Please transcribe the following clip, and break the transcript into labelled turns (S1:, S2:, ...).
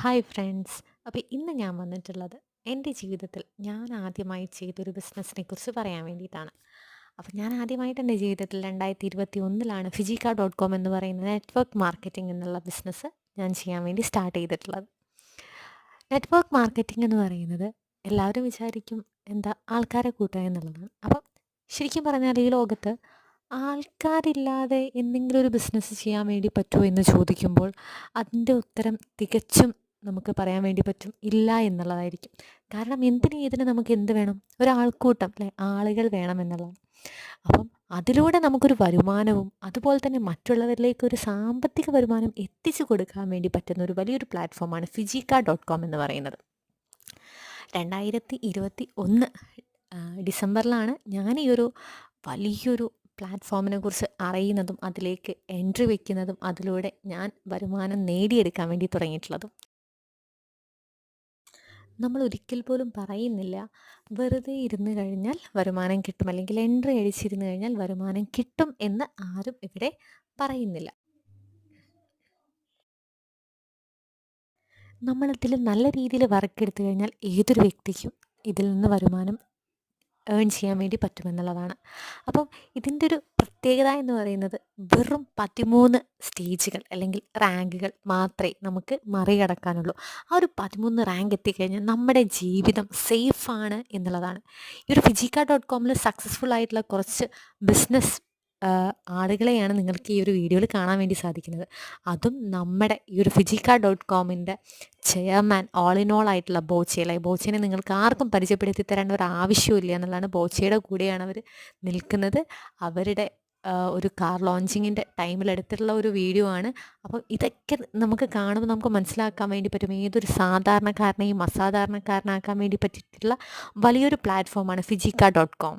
S1: Hi friends. അപ്പോൾ ഇന്ന് ഞാൻ വന്നിട്ടുള്ളത് എൻ്റെ ജീവിതത്തിൽ ഞാൻ ആദ്യമായി ചെയ്തൊരു ബിസിനസ്സിനെ കുറിച്ച് പറയാൻ വേണ്ടിയിട്ടാണ്. അപ്പോൾ ഞാൻ ആദ്യമായിട്ട് എൻ്റെ ജീവിതത്തിൽ 2021 ഫിജിക്ക.com എന്ന് പറയുന്ന നെറ്റ്വർക്ക് മാർക്കറ്റിംഗ് എന്നുള്ള ബിസിനസ് ഞാൻ ചെയ്യാൻ വേണ്ടി സ്റ്റാർട്ട് ചെയ്തിട്ടുള്ളത്. നെറ്റ്വർക്ക് മാർക്കറ്റിംഗ് എന്ന് പറയുന്നത് എല്ലാവരും വിചാരിക്കും എന്താ ആൾക്കാരെ കൂട്ടുക എന്നുള്ളതാണ്. അപ്പം ശരിക്കും പറഞ്ഞാൽ ഈ ലോകത്ത് ആൾക്കാരില്ലാതെ എന്തെങ്കിലും ഒരു ബിസിനസ് ചെയ്യാൻ വേണ്ടി പറ്റുമോ എന്ന് ചോദിക്കുമ്പോൾ അതിൻ്റെ ഉത്തരം തികച്ചും നമുക്ക് പറയാൻ വേണ്ടി പറ്റും ഇല്ല എന്നുള്ളതായിരിക്കും. കാരണം എന്തിന് ഏതിന് നമുക്ക് എന്ത് വേണം? ഒരാൾക്കൂട്ടം അല്ലെ, ആളുകൾ വേണം എന്നുള്ളതാണ്. അപ്പം അതിലൂടെ നമുക്കൊരു വരുമാനവും അതുപോലെ തന്നെ മറ്റുള്ളവരിലേക്ക് ഒരു സാമ്പത്തിക വരുമാനം എത്തിച്ചു കൊടുക്കാൻ വേണ്ടി പറ്റുന്ന ഒരു വലിയൊരു പ്ലാറ്റ്ഫോമാണ് ഫിജിക്ക.com എന്ന് പറയുന്നത്. 2021 ഡിസംബറിലാണ് ഞാൻ ഈ ഒരു വലിയൊരു പ്ലാറ്റ്ഫോമിനെ കുറിച്ച് അറിയുന്നതും അതിലേക്ക് എൻട്രി വയ്ക്കുന്നതും അതിലൂടെ ഞാൻ വരുമാനം നേടിയെടുക്കാൻ വേണ്ടി തുടങ്ങിയിട്ടുള്ളതും. നമ്മൾ ഒരിക്കൽ പോലും പറയുന്നില്ല വെറുതെ ഇരുന്ന് കഴിഞ്ഞാൽ വരുമാനം കിട്ടും, അല്ലെങ്കിൽ എൻട്രി അടിച്ചിരുന്ന് കഴിഞ്ഞാൽ വരുമാനം കിട്ടും എന്ന് ആരും ഇവിടെ പറയുന്നില്ല. നമ്മളിതിൽ നല്ല രീതിയിൽ വർക്ക് എടുത്തു കഴിഞ്ഞാൽ ഏതൊരു വ്യക്തിക്കും ഇതിൽ നിന്ന് വരുമാനം ഏൺ ചെയ്യാൻ വേണ്ടി പറ്റുമെന്നുള്ളതാണ്. അപ്പം ഇതിൻ്റെ ഒരു പ്രത്യേകത എന്ന് പറയുന്നത് വെറും 13 സ്റ്റേജുകൾ അല്ലെങ്കിൽ റാങ്കുകൾ മാത്രമേ നമുക്ക് മറികടക്കാനുള്ളൂ. ആ ഒരു 13 റാങ്ക് എത്തിക്കഴിഞ്ഞാൽ നമ്മുടെ ജീവിതം സേഫാണ് എന്നുള്ളതാണ്. ഈ ഒരു ഫിജിക്ക.comൽ സക്സസ്ഫുൾ ആയിട്ടുള്ള കുറച്ച് ബിസിനസ് ആളുകളെയാണ് നിങ്ങൾക്ക് ഈ ഒരു വീഡിയോയിൽ കാണാൻ വേണ്ടി സാധിക്കുന്നത്. അതും നമ്മുടെ ഈ ഒരു ഫിജിക്ക.comൻ്റെ ചെയർമാൻ, ഓൾ ഇൻ ഓൾ ആയിട്ടുള്ള ബോച്ചയിലെ ബോച്ചേനെ നിങ്ങൾക്ക് ആർക്കും പരിചയപ്പെടുത്തി തരേണ്ട ഒരു ആവശ്യമില്ല എന്നുള്ളതാണ്. ബോച്ചയുടെ കൂടെയാണ് അവർ നിൽക്കുന്നത്. അവരുടെ ഒരു കാർ ലോഞ്ചിങ്ങിൻ്റെ ടൈമിലെടുത്തിട്ടുള്ള ഒരു വീഡിയോ ആണ്. അപ്പോൾ ഇതൊക്കെ നമുക്ക് കാണുമ്പോൾ നമുക്ക് മനസ്സിലാക്കാൻ വേണ്ടി പറ്റും ഏതൊരു സാധാരണക്കാരനെയും അസാധാരണക്കാരനാക്കാൻ വേണ്ടി പറ്റിയിട്ടുള്ള വലിയൊരു പ്ലാറ്റ്ഫോമാണ് ഫിജിക്ക.com.